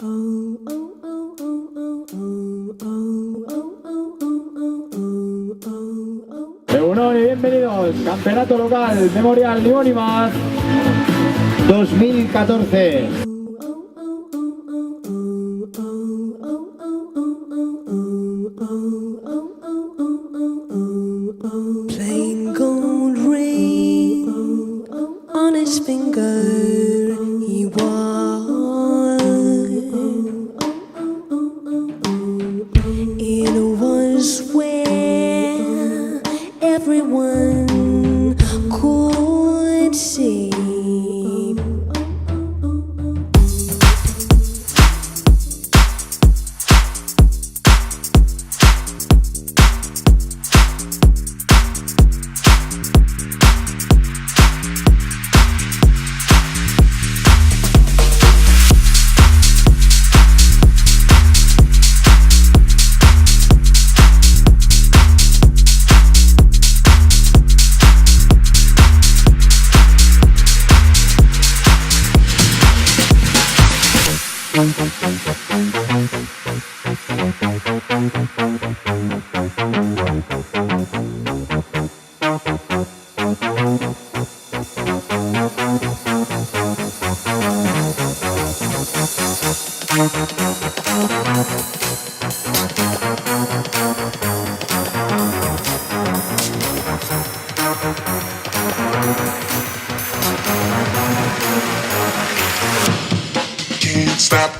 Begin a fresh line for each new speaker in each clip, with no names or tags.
Egunon y bienvenidos, Campeonato Local Memorial ni ni más 2014.
Plain gold ring on his finger he wore. It was where everyone could see.
Can't stop.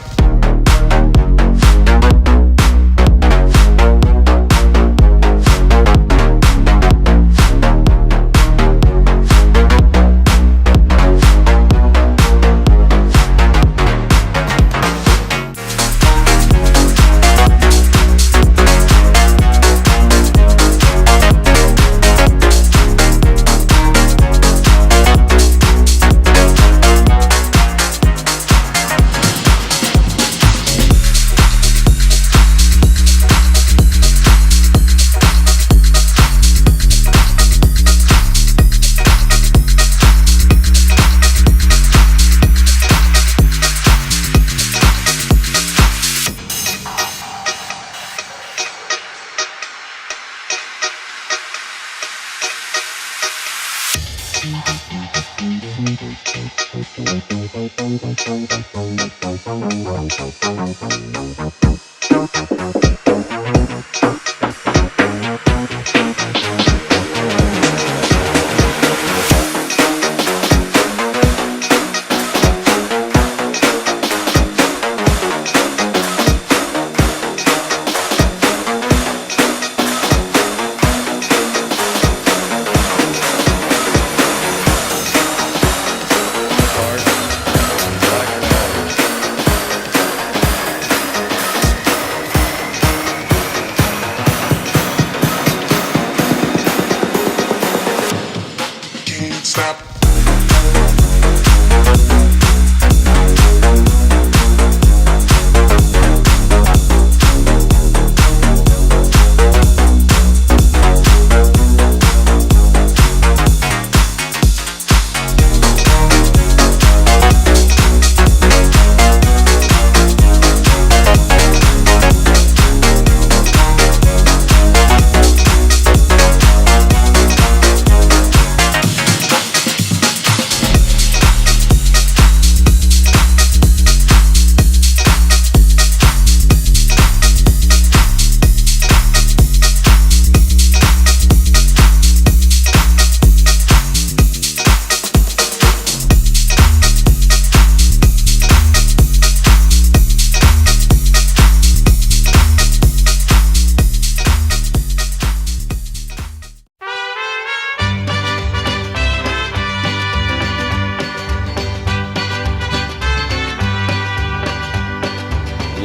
Stop.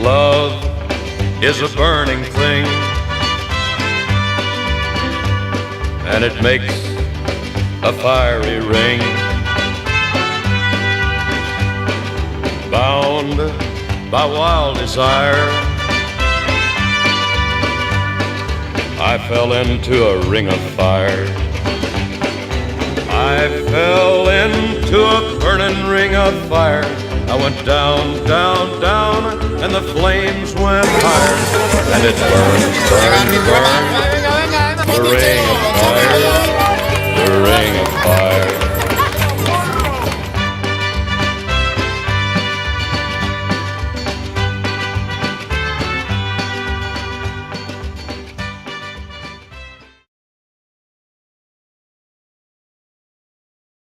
Love is a burning thing, and it makes a fiery ring. Bound by wild desire, I fell into a ring of fire. I fell into a burning ring of fire. I went down, down, down, and the flames went higher. And it burned, burned, burned. The rain